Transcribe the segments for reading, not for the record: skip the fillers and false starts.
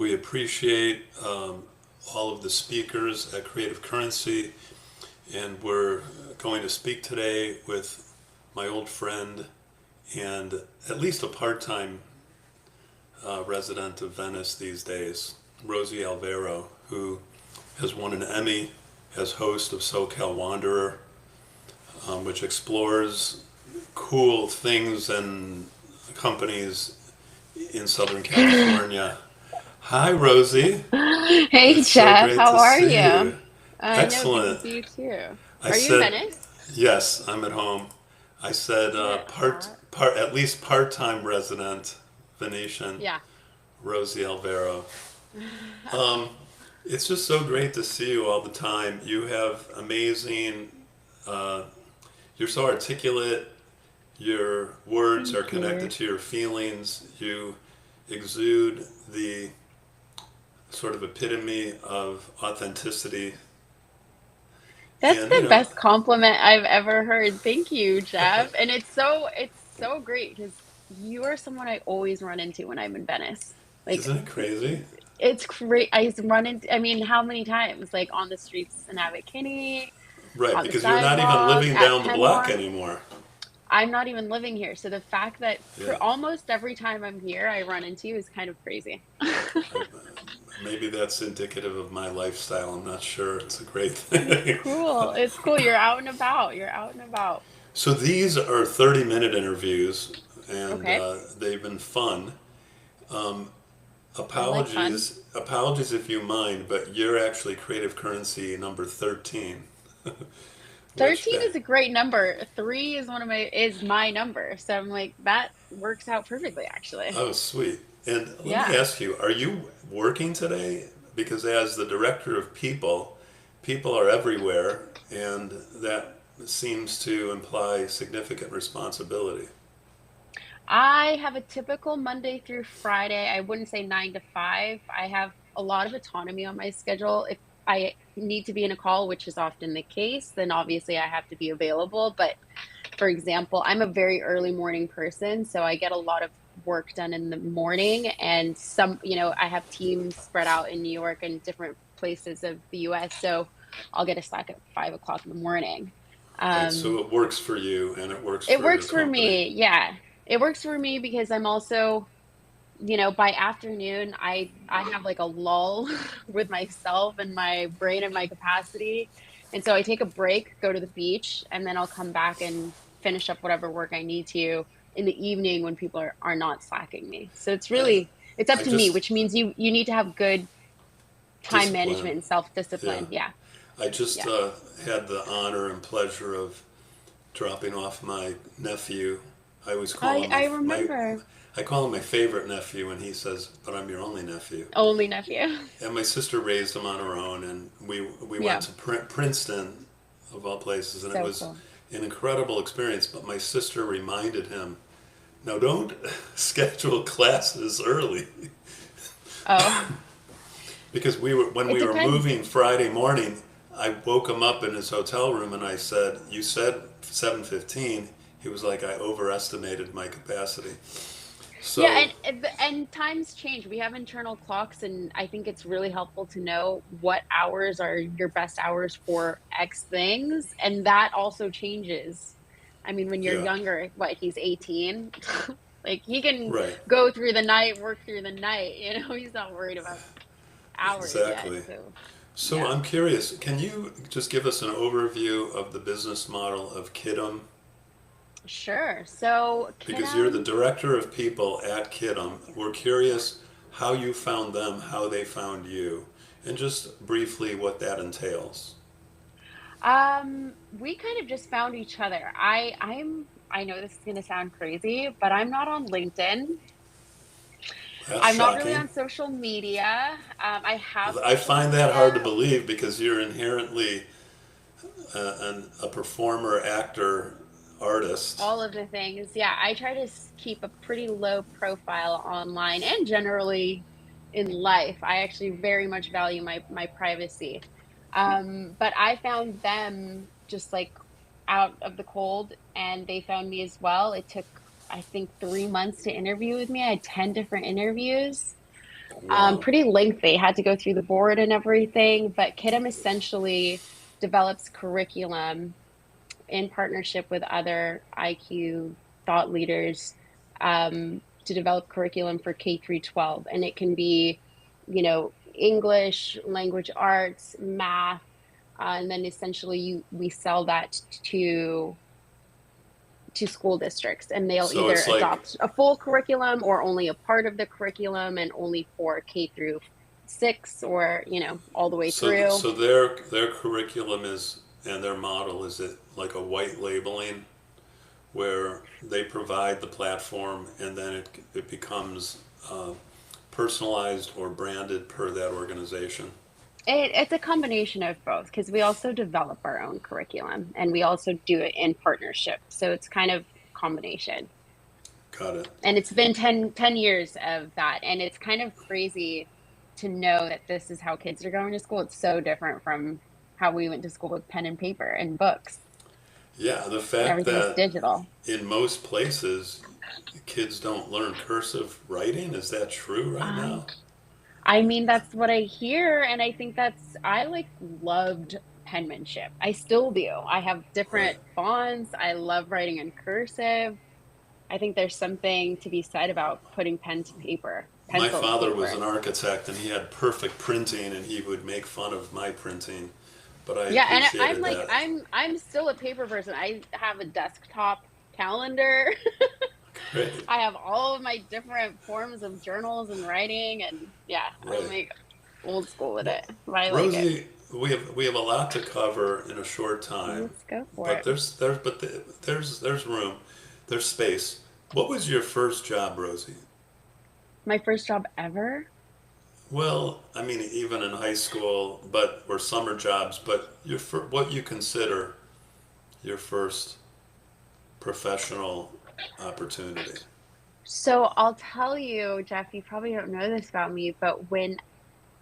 We appreciate all of the speakers at Creative Currency, and we're going to speak today with my old friend and at least a part-time resident of Venice these days, Rosey Alvero, who has won an Emmy as host of SoCal Wanderer, which explores cool things and companies in Southern California. Hi, Rosie. Hey It's so Jeff, great how to are see you? you. I know, good to Excellent. see you too. I Are you in said, Venice? yes, I'm at home. I said, Isn't it hot? at least part-time resident Venetian, Yeah. Rosie Alvero. Um, it's just so great to see you all the time. You have amazing, uh, you're so articulate. Your words are Thank connected you. to your feelings. You exude the sort of epitome of authenticity. That's And, the best compliment I've ever heard. Thank you, Jeff. And it's so great because you are someone I always run into when I'm in Venice. Like isn't it crazy? it's great. I run into, I mean, how many times? Like on the streets in Abbot Kinney, Right, on the because you're not even sidewalk, living at down the Penn block Mar. anymore. I'm not even living here. So the fact that Yeah. almost every time I'm here, I run into you is kind of crazy. I, maybe that's indicative of my lifestyle. I'm not sure. It's a great It's thing. cool. It's cool. You're out and about. You're out and about. So these are 30-minute interviews, and Okay. they've been fun. Um, I like fun. apologies if you mind, but you're actually Creative Currency number 13, which 13 is a great number. 3 is my number. So I'm like, that works out perfectly, actually. oh, sweet. And let me Yeah. ask you, are you working today? Because as the director of people, people are everywhere, and that seems to imply significant responsibility. I have a typical Monday through Friday. I wouldn't say 9 to 5. I have a lot of autonomy on my schedule. If I need to be in a call, which is often the case, then obviously I have to be available. But for example, I'm a very early morning person, so I get a lot of work done in the morning. And I have teams spread out in New York and different places of the US. So I'll get a Slack at 5 o'clock in the morning. Right, so Um, it works for you and it works it for your works for company. me. Yeah. It works for me because I'm also, by afternoon, I have like a lull with myself and my brain and my capacity. And so I take a break, go to the beach, and then I'll come back and finish up whatever work I need to in the evening when people are not slacking me. So I, it's up I to me, just which means you need to have good time discipline. management and Yeah. self-discipline. Yeah. I just Yeah. had the honor and pleasure of dropping off my nephew. I always call him I remember. I call him my favorite nephew, and he says, "But I'm your only nephew." Only nephew. And my sister raised him on her own, and we went Yeah. to Princeton, of all places, and it So was cool. an incredible experience. But my sister reminded him, "No, don't schedule classes early." Oh, Because when it we were depends. moving Friday morning, I woke him up in his hotel room and I said, "You said 7:15." He was like, "I overestimated my capacity." Yeah, So, and times change. We have internal clocks, and I think it's really helpful to know what hours are your best hours for X things, and that also changes. I mean, when you're yeah, younger, what, he's 18, like he can right, go through the night, work through the night, he's not worried about hours yet. exactly. So, So yeah. I'm curious, can you just give us an overview of the business model of Kiddom? Sure. So, Because you're the Kiddom. director of people at Kiddom. We're curious how you found them, how they found you, and just briefly what that entails. We kind of just found each other. I know this is going to sound crazy, but I'm not on LinkedIn. That's I'm not really shocking. on social media. I have I social find that hard to media, believe because you're inherently a performer, actor, artist. all of the things. Yeah, I try to keep a pretty low profile online and generally in life. I actually very much value my privacy. But I found them just like out of the cold, and they found me as well. It took, I think, 3 months to interview with me. I had 10 different interviews. Wow. Pretty lengthy. Had to go through the board and everything, but Kiddom essentially develops curriculum in partnership with other IQ thought leaders to develop curriculum for K through 12, and it can be, English, language arts, math, and then essentially we sell that to school districts, and they'll So either it's like adopt a full curriculum or only a part of the curriculum, and only for K through 6, or all the way through. so their curriculum is and their model is it like a white labeling where they provide the platform and then it becomes personalized or branded per that organization. It's a combination of both, because we also develop our own curriculum and we also do it in partnership. So it's kind of combination. Got it. And it's been ten years of that. And it's kind of crazy to know that this is how kids are going to school. It's so different from how we went to school with pen and paper and books. Yeah, the fact Everything's that digital. in most places kids don't learn cursive writing, is that true right Um, now? I mean, that's what I hear, and I think I like loved penmanship. I still do. I have Right. different fonts. I love writing in cursive. I think there's something to be said about putting pen to paper, My pencil to father was paper. an architect and he had perfect printing and he would make fun of my printing, but I Yeah, and I'm appreciated like that. I'm still a paper person. I have a desktop calendar. Great. I have all of my different forms of journals and writing, and yeah, I'm Right. like old school with Well, it, but I like it. Rosie, we have a lot to cover in a short time, Let's go for but it. there's room, there's space. What was your first job, Rosie? My first job ever. Well, I mean, even in high school, but or summer jobs, but what you consider your first professional opportunity. So I'll tell you, Jeff, you probably don't know this about me, but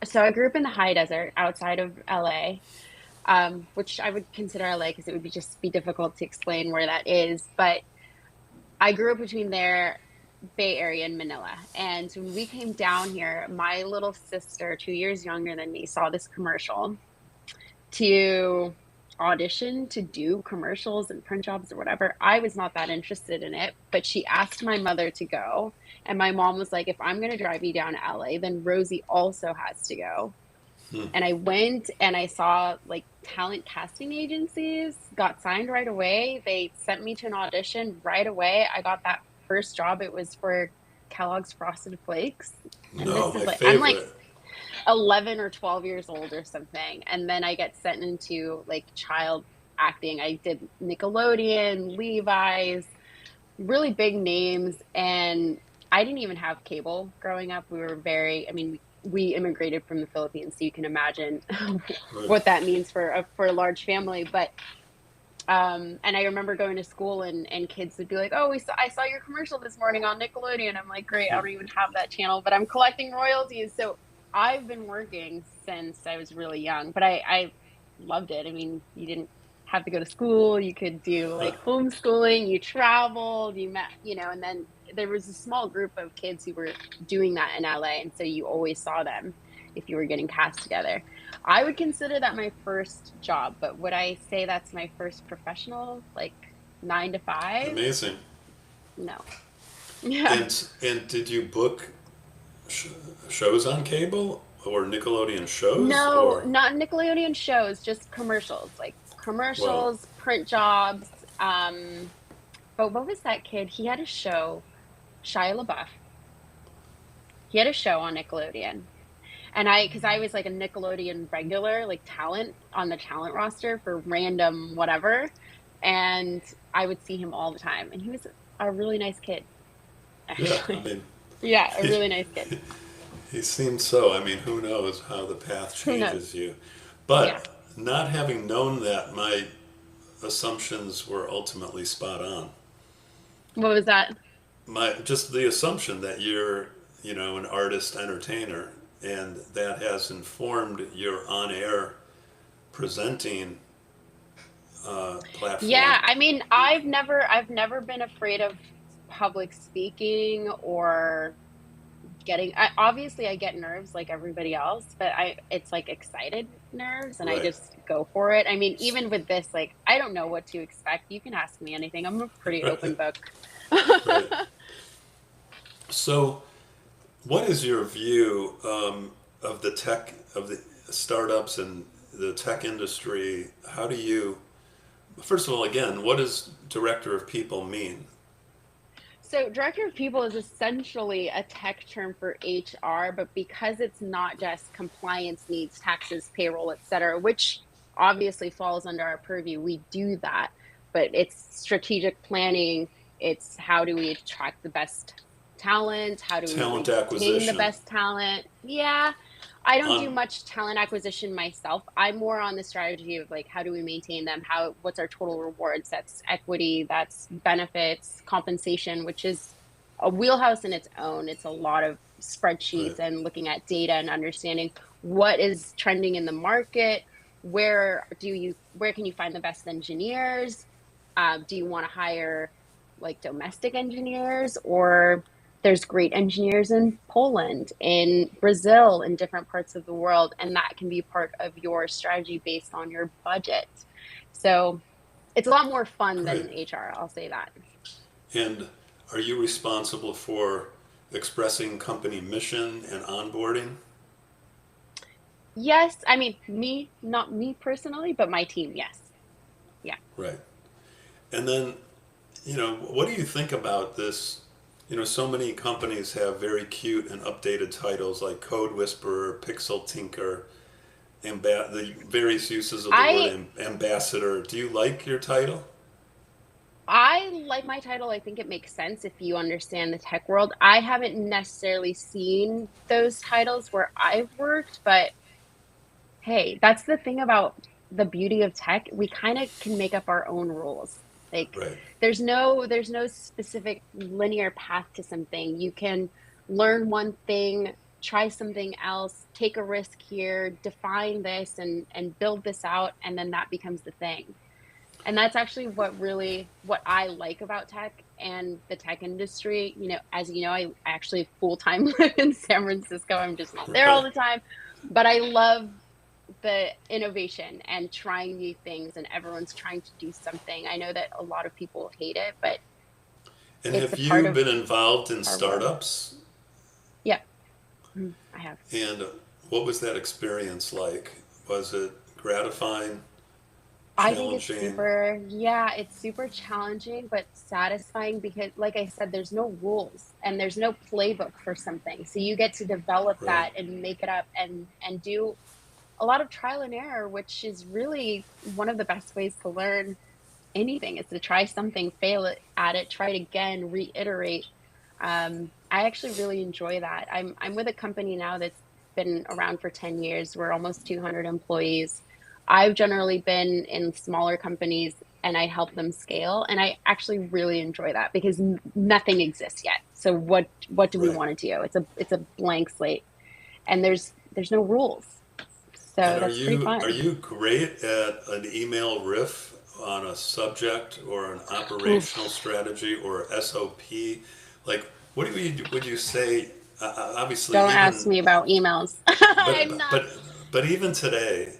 so I grew up in the high desert outside of LA, which I would consider LA because it would be difficult to explain where that is. But I grew up between there, Bay Area and Manila. And when we came down here, my little sister, 2 years younger than me, saw this commercial to audition to do commercials and print jobs or whatever. I was not that interested in it, but she asked my mother to go. And my mom was like, if I'm going to drive you down to LA, then Rosie also has to go. Hmm. And I went and I saw like talent casting agencies, got signed right away. They sent me to an audition right away. I got that first job. It was for Kellogg's Frosted Flakes. And No, this is my like, I'm like favorite. 11 or 12 years old or something. And then I get sent into like child acting. I did Nickelodeon, Levi's, really big names. And I didn't even have cable growing up. I mean, we immigrated from the Philippines, so you can imagine Right. what that means for a large family. But and I remember going to school, and kids would be like, "Oh, I saw your commercial this morning on Nickelodeon." I'm like, "Great, I don't even have that channel, but I'm collecting royalties." So I've been working since I was really young, but I loved it. I mean, you didn't have to go to school. You could do Huh. like homeschooling. You traveled. You met, and then there was a small group of kids who were doing that in LA, and so you always saw them if you were getting cast together. I would consider that my first job, but would I say that's my first professional, like 9 to 5? Amazing. No. Yeah. And did you book sh- shows on cable or Nickelodeon shows No, or not Nickelodeon shows, just commercials, like well, commercials, print jobs. But what was that kid? He had a show, Shia LaBeouf. He had a show on Nickelodeon. And because I was like a Nickelodeon regular, like talent on the talent roster for random whatever. And I would see him all the time. And he was a really nice kid, yeah, I actually. mean, Yeah, a he, really nice kid. he seems so. I mean, who knows how the path Who knows? changes you. Yeah. But not having known that, my assumptions were ultimately spot on. What was that? Just the assumption that you're, an artist entertainer, and that has informed your on-air presenting Yeah, platform. I mean, I've never been afraid of public speaking or obviously I get nerves like everybody else, but it's like excited nerves and I Right. just go for it. I mean, even with this, like I don't know what to expect. You can ask me anything. I'm a pretty open book. Right. So, what is your view of the tech, of the startups and the tech industry? How do you, first of all, again, what does director of people mean? So, director of people is essentially a tech term for HR, but because it's not just compliance needs, taxes, payroll, et cetera, which obviously falls under our purview, we do that. But it's strategic planning, it's how do we attract the best talent? How do we Talent retain the acquisition. best talent? Yeah, I don't do On much talent acquisition myself. I'm more on the strategy of like how do we maintain them? What's our total rewards? That's equity, that's benefits, compensation, which is a wheelhouse in its own. It's a lot of right, spreadsheets and looking at data and understanding what is trending in the market. Where can you find the best engineers? Do you want to hire like domestic engineers, or there's great engineers in Poland, in Brazil, in different parts of the world, and that can be part of your strategy based on your budget. So it's a lot more fun great. than HR, I'll say that. And are you responsible for expressing company mission and onboarding? Yes, I mean, not me personally, but my team, yes. Yeah. Right. And then, what do you think about this? So many companies have very cute and updated titles like Code Whisperer, Pixel Tinker, the various uses of the word I ambassador. Do you like your title? I like my title. I think it makes sense if you understand the tech world. I haven't necessarily seen those titles where I've worked, but hey, that's the thing about the beauty of tech. We kind of can make up our own rules. Like Right, there's no specific linear path to something. You can learn one thing, try something else, take a risk here, define this and build this out, and then that becomes the thing. And that's actually what I like about tech and the tech industry. As you know, I actually full-time live in San Francisco. I'm just not there all right. the time, but I love the innovation and trying new things, and everyone's trying to do something. I know that a lot of people hate it, but And it's have a part you of been involved in our world. startups? Yeah, I have. And what was that experience like? Was it gratifying, I think it's challenging? super challenging, but satisfying because, like I said, there's no rules and there's no playbook for something. So you get to develop Right. that and make it up and do a lot of trial and error, which is really one of the best ways to learn anything is to try something, at it, try it again, reiterate. I actually really enjoy that. I'm with a company now that's been around for 10 years. We're almost 200 employees. I've generally been in smaller companies and I help them scale, and I actually really enjoy that because nothing exists yet. So what do we Right. want to do? It's a blank slate, and there's no rules. So And are that's pretty you are fun. you great at an email riff on a subject or an operational Oof. strategy or SOP? Like, what would you say? Obviously, Don't ask even me about emails. but I'm but not. but but even today,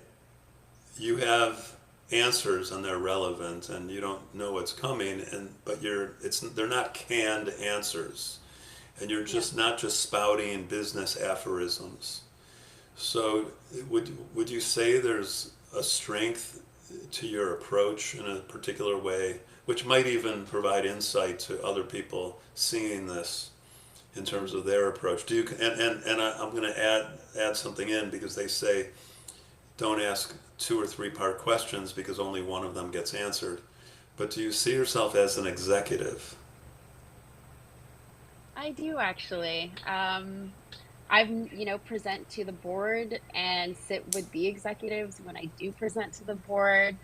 you have answers and they're relevant, and you don't know what's coming, and but they're not canned answers, and you're Yeah. just not just spouting business aphorisms. So, would you say there's a strength to your approach in a particular way, which might even provide insight to other people seeing this in terms of their approach? Do you I'm going to add something in because they say don't ask two or three part questions because only one of them gets answered. But do you see yourself as an executive? I do actually. I've, present to the board and sit with the executives when I do present to the board.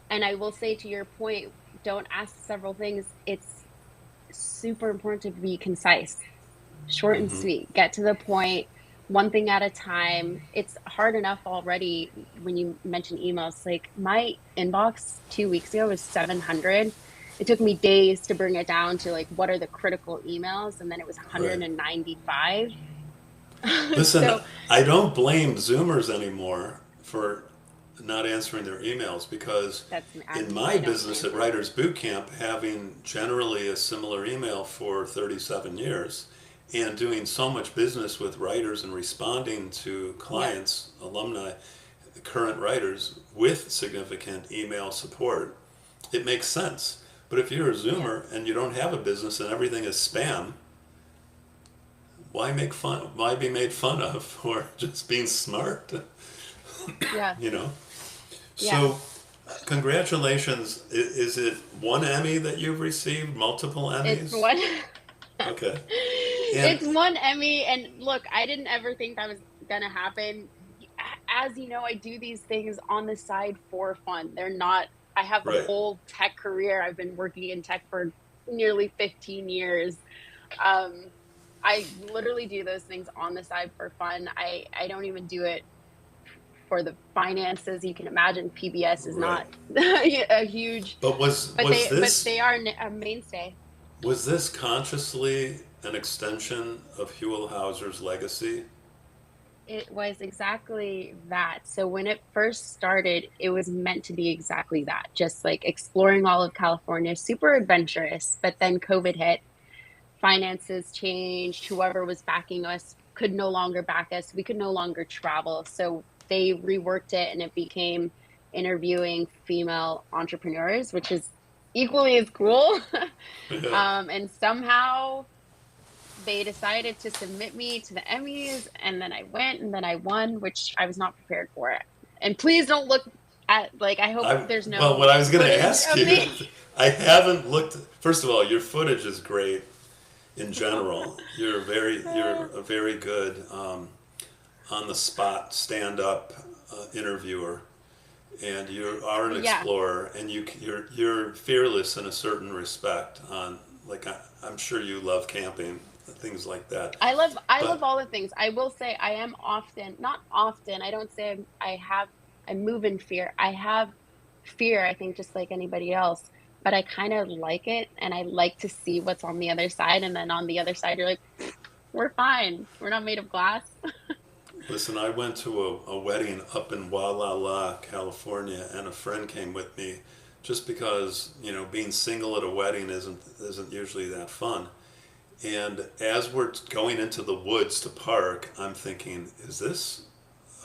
And I will say to your point, don't ask several things. It's super important to be concise, short and Mm-hmm. sweet, get to the point, one thing at a time. It's hard enough already when you mention emails. Like my inbox 2 weeks ago was 700. it took me days to bring it down to like what are the critical emails, and then it was Right. 195. Listen, So I don't blame Zoomers anymore for not answering their emails because in my I don't business blame at them. Writers Boot Camp, having generally a similar email for 37 years and doing so much business with writers and responding to Yeah. clients, alumni, current writers with significant email support, it makes sense. But if you're a Yeah. Zoomer and you don't have a business and everything is spam, why make fun? Why be made fun of for just being smart? Yeah. You know. Yeah. So, congratulations. Is it one Emmy that you've received? Multiple It's Emmys? one Okay. And it's one Emmy, and look, I didn't ever think that was gonna happen. As you know, I do these things on the side for fun. They're not I have a right. whole tech career. I've been working in tech for nearly 15 years. Um, I literally do those things on the side for fun. I don't even do it for the finances. You can imagine PBS is Right. not a huge, But was but was they this are a mainstay. was this consciously an extension of Huell Hauser's legacy? It was exactly that. So when it first started, it was meant to be exactly that, just like exploring all of California, super adventurous. But then COVID hit, finances changed, whoever was backing us could no longer back us, we could no longer travel. So they reworked it and it became interviewing female entrepreneurs, which is equally as cool. Yeah. And somehow they decided to submit me to the Emmys, and then I went and then I won, which I was not prepared for it. And please don't look at, like, I hope I there's well, what no I was going to footage ask of you, me. I haven't looked. First of all, your footage is great in general. You're a very good on the spot stand up interviewer, and you are an Yeah. explorer, and you're fearless in a certain respect. On like I'm sure you love camping, things like that. I love But all the things. I will say I am often, not often, I don't say I move in fear. I have fear, I think, just like anybody else, but I kind of like it, and I like to see what's on the other side. And then on the other side, you're like, we're fine. We're not made of glass. listen, I went to a wedding up in Walla, California, and a friend came with me, just because being single at a wedding isn't usually that fun. And as we're going into the woods to park, I'm thinking, is this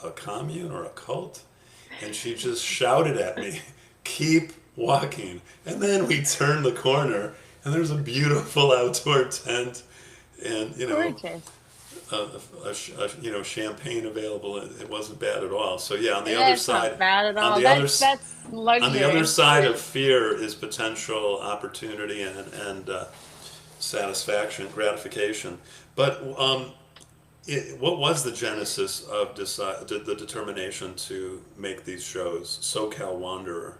a commune or a cult? And she just shouted at me, keep walking. And then we turn the corner, and there's a beautiful outdoor tent, and Gorgeous. champagne available. It wasn't bad at all. So yeah, That's not bad at on all. the other That's on the other luxury. side of fear is potential opportunity and satisfaction, gratification. But what was the genesis of the determination to make these shows? SoCal Wanderer.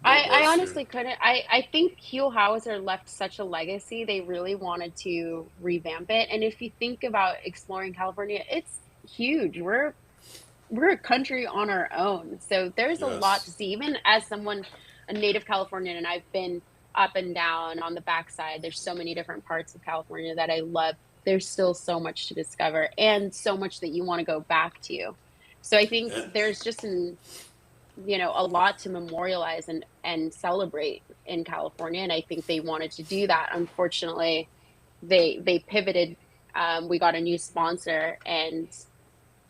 What I was your honestly couldn't. I think Hugh Hauser left such a legacy. They really wanted to revamp it. And if you think about exploring California, it's huge. We're a country on our own. So there's a lot to yes? see. Even as someone, a native Californian, and I've been up and down on the backside, there's so many different parts of California that I love. There's still so much to discover and so much that you want to go back to. So I think And, there's just a lot to memorialize and celebrate in California, and I think they wanted to do that. Unfortunately, they pivoted. We got a new sponsor, and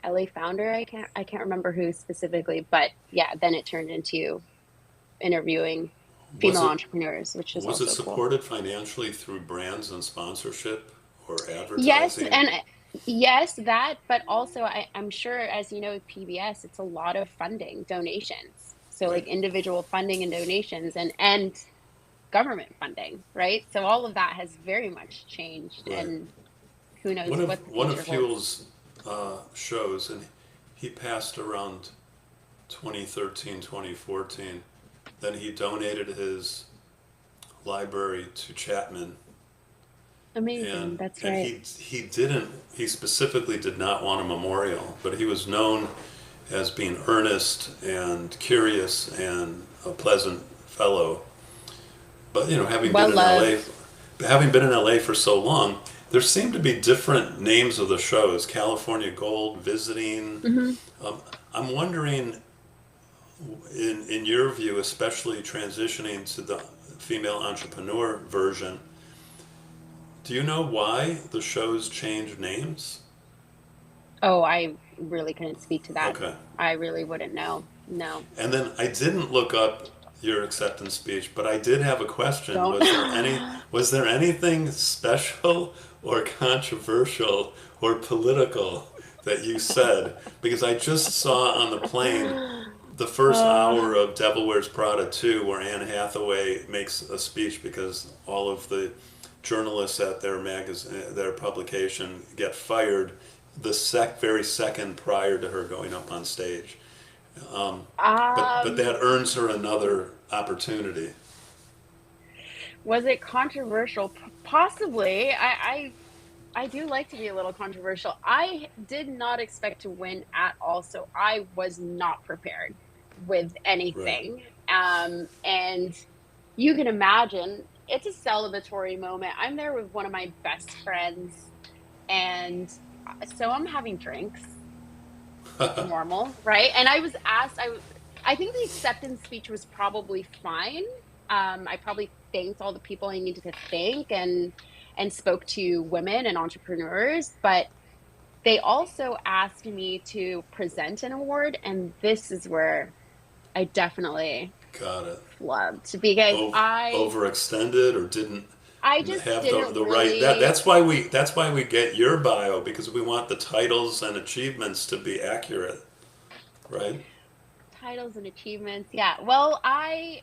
LA founder, I can't remember who specifically, but yeah, then it turned into interviewing was female it entrepreneurs, which is was it also cool. supported financially through brands and sponsorship or Yes, advertising? and yes, that, but also I'm sure, as you know, with PBS, it's a lot of funding, donations. So like Right, individual funding and donations, and government funding, right? So all of that has very much changed, right. and who knows One of what the one of future holds. Huell's shows, and he passed around 2013, 2014. Then he donated his library to Chapman, Amazing. and That's and right. he specifically did not want a memorial, but he was known as being earnest and curious and a pleasant fellow. But Well loved. Having been in LA for so long, there seem to be different names of the shows. California Gold, Visiting. Hmm. I'm wondering, in your view, especially transitioning to the female entrepreneur version, do you know why the shows change names? Oh, I really couldn't speak to that. Okay. I really wouldn't know. No. And then I didn't look up your acceptance speech, but I did have a question. Don't. Was there anything special or controversial or political that you said? Because I just saw on the plane the first Uh, hour of Devil Wears Prada 2 where Anne Hathaway makes a speech because all of the journalists at their publication get fired the very second prior to her going up on stage. But um, that earns her another opportunity. was it controversial? Possibly. I do like to be a little controversial. I did not expect to win at all, so I was not prepared with Right. anything. And you can imagine it's a celebratory moment. I'm there with one of my best friends, and so I'm having drinks, normal, right? And I was asked, I think the acceptance speech was probably fine. I probably thanked all the people I needed to thank and spoke to women and entrepreneurs, but they also asked me to present an award, and this is where I definitely Got it. flubbed because Overextended or didn't I just have didn't the right really that's why we get your bio because we want the titles and achievements to be accurate, right? titles and achievements. Yeah. Well, I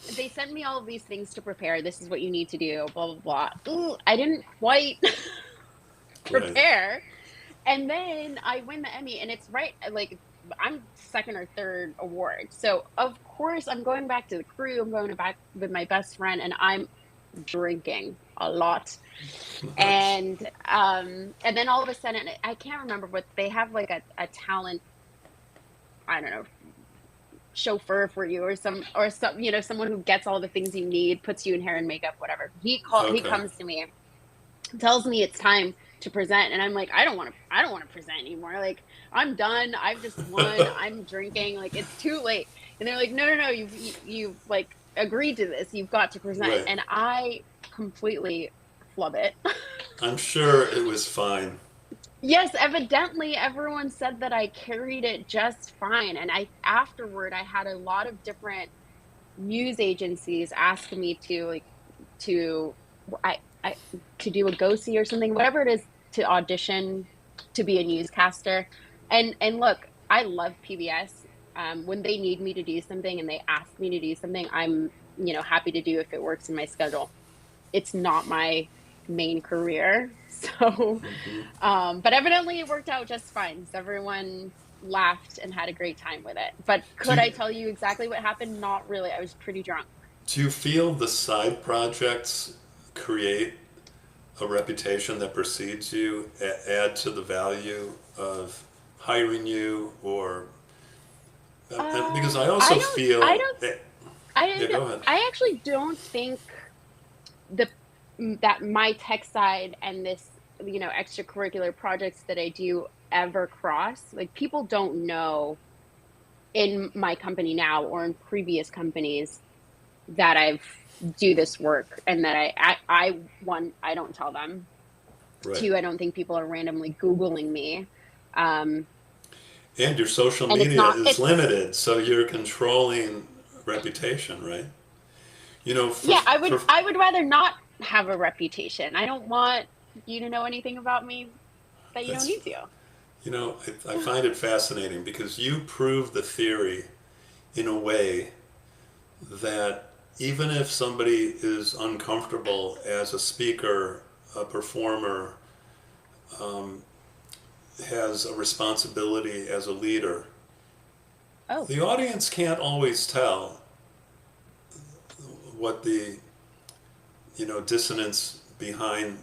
they sent me all of these things to prepare. This is what you need to do, blah blah blah. Ooh, I didn't quite Right. prepare. And then I win the Emmy, and it's right like I'm second or third award. So of course I'm going back to the crew. I'm going back with my best friend, and I'm drinking a lot. Nice. And then all of a sudden I can't remember what they have, like a talent, I don't know, chauffeur for you, or some, someone who gets all the things you need, puts you in hair and makeup, whatever. He Okay. comes to me, tells me it's time to present, and I'm like, I don't want to present anymore. Like, I'm done. I've just won. I'm drinking. Like, it's too late. And they're like, no, no, no, you've like agreed to this. You've got to present. Right. And I completely flub it. I'm sure it was fine. Yes, evidently everyone said that I carried it just fine. And I had a lot of different news agencies ask me to, like, to I to do a go see or something, whatever it is, to audition to be a newscaster. And look, I love PBS. When they need me to do something and they ask me to do something, I'm, happy to do if it works in my schedule. It's not my main career. So, Hmm. but evidently it worked out just fine. So everyone laughed and had a great time with it. But Do could I you, tell you exactly what happened? Not really. I was pretty drunk. do you feel the side projects create a reputation that precedes you, add to the value of hiring you, or because I I also don't, I feel, don't, I yeah, don't, go ahead. I actually don't think the that my tech side and this, extracurricular projects that I do ever cross. Like, people don't know in my company now or in previous companies that I've do this work, and that one, I don't tell them. Right. Two, I don't think people are randomly Googling me. Um, And your social and media is limited, so you're controlling reputation, right? yeah, For I would rather not have a reputation. I don't want you to know anything about me that you don't that's need to. I find it fascinating because you prove the theory in a way that even if somebody is uncomfortable as a speaker, a performer, um, has a responsibility as a leader, Oh, the audience can't always tell what the dissonance behind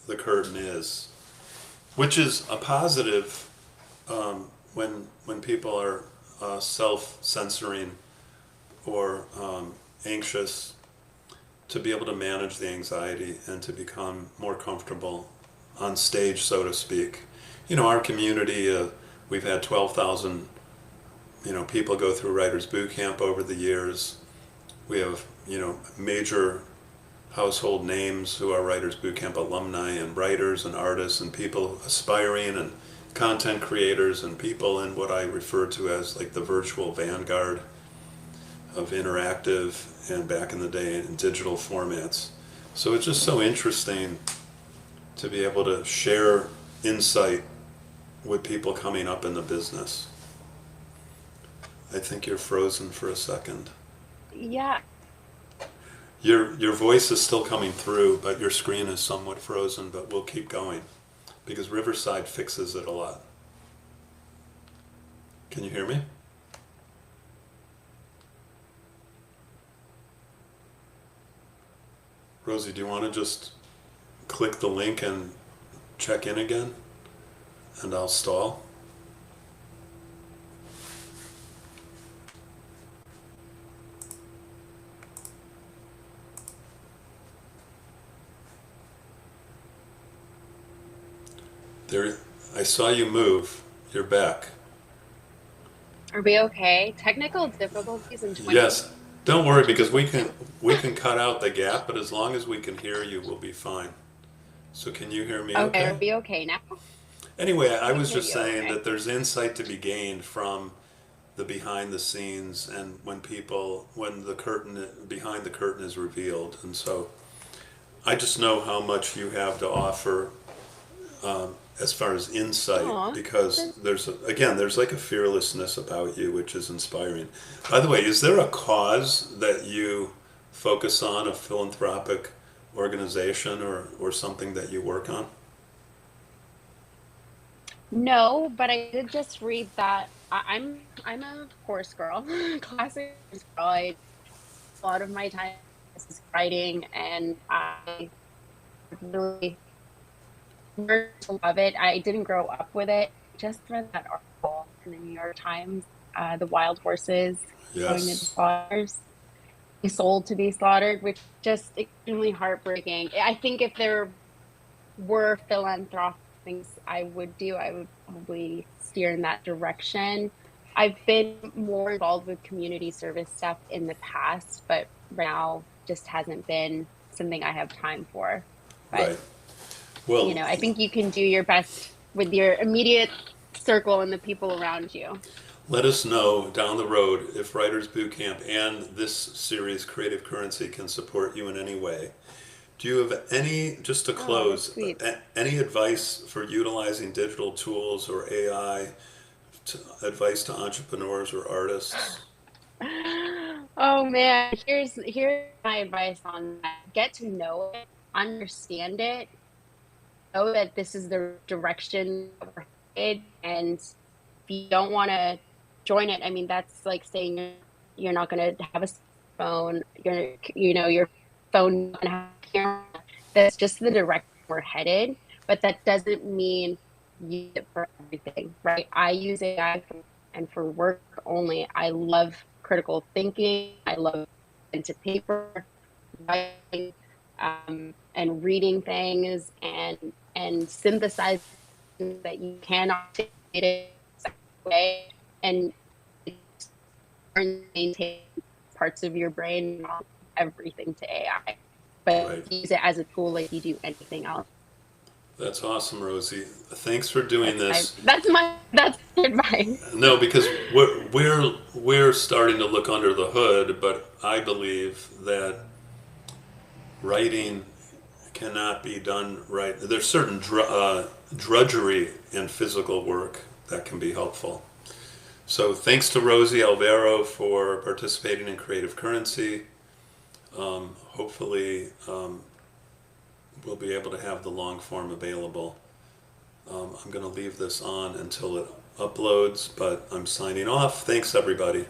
the curtain is, which is a positive when people are self-censoring or anxious. to be able to manage the anxiety and to become more comfortable on stage, so to speak. Our community, we've had 12,000, people go through Writers Boot Camp over the years. We have, major household names who are Writers Boot Camp alumni and writers and artists and people aspiring and content creators and people in what I refer to as like the virtual vanguard of interactive and back in the day in digital formats. So it's just so interesting to be able to share insight with people coming up in the business. I think you're frozen for a second. Yeah. Your voice is still coming through, but your screen is somewhat frozen, but we'll keep going because Riverside fixes it a lot. Can you hear me? Rosey, do you want to just click the link and check in again? And I'll stall. There, I saw you move. You're back. Are we okay? Technical difficulties in 20. Yes. Don't worry because we can cut out the gap, but as long as we can hear you, we'll be fine. So can you hear me Okay, okay? are we okay now? Anyway, I was hear just you saying okay. that there's insight to be gained from the behind the scenes and when the curtain behind the curtain is revealed. And so I just know how much you have to offer as far as insight, Aw. because there's like a fearlessness about you, which is inspiring. By the way, is there a cause that you focus on, a philanthropic organization or something that you work on? No, but I did just read that I'm a horse girl, classic horse girl. A lot of my time is writing, and I really learned to love it. I didn't grow up with it. Just read that article in the New York Times, the wild horses going to the Yes. slaughters, being sold to be slaughtered, which just extremely heartbreaking. I think if there were philanthropic things I would do, I would probably steer in that direction. I've been more involved with community service stuff in the past, but right now just hasn't been something I have time for. But, Right. Well, I think you can do your best with your immediate circle and the people around you. let us know down the road if Writers Boot Camp and this series, Creative Currency, can support you in any way. Do you have just to Oh, that's close, sweet. any advice for utilizing digital tools or AI, advice to entrepreneurs or artists? Oh man, here's my advice on that. Get to know it, understand it, know that this is the direction that we're headed, and if you don't want to join it, I mean that's like saying you're not going to have a phone, your phone not gonna have a camera. That's just the direction we're headed, but that doesn't mean use it for everything, right? I use AI and for work only. I love critical thinking. I love pen to paper, writing, and reading things and synthesizing that you can articulate it in a way and maintain parts of your brain, not everything to AI, Right. but use it as a tool like you do anything else. That's awesome, Rosie. Thanks for doing this. That's my advice. No, because we're starting to look under the hood, but I believe that writing cannot be done right. There's certain drudgery in physical work that can be helpful. So thanks to Rosey Alvero for participating in Creative Currency. Hopefully we'll be able to have the long form available. I'm going to leave this on until it uploads, but I'm signing off. Thanks, everybody.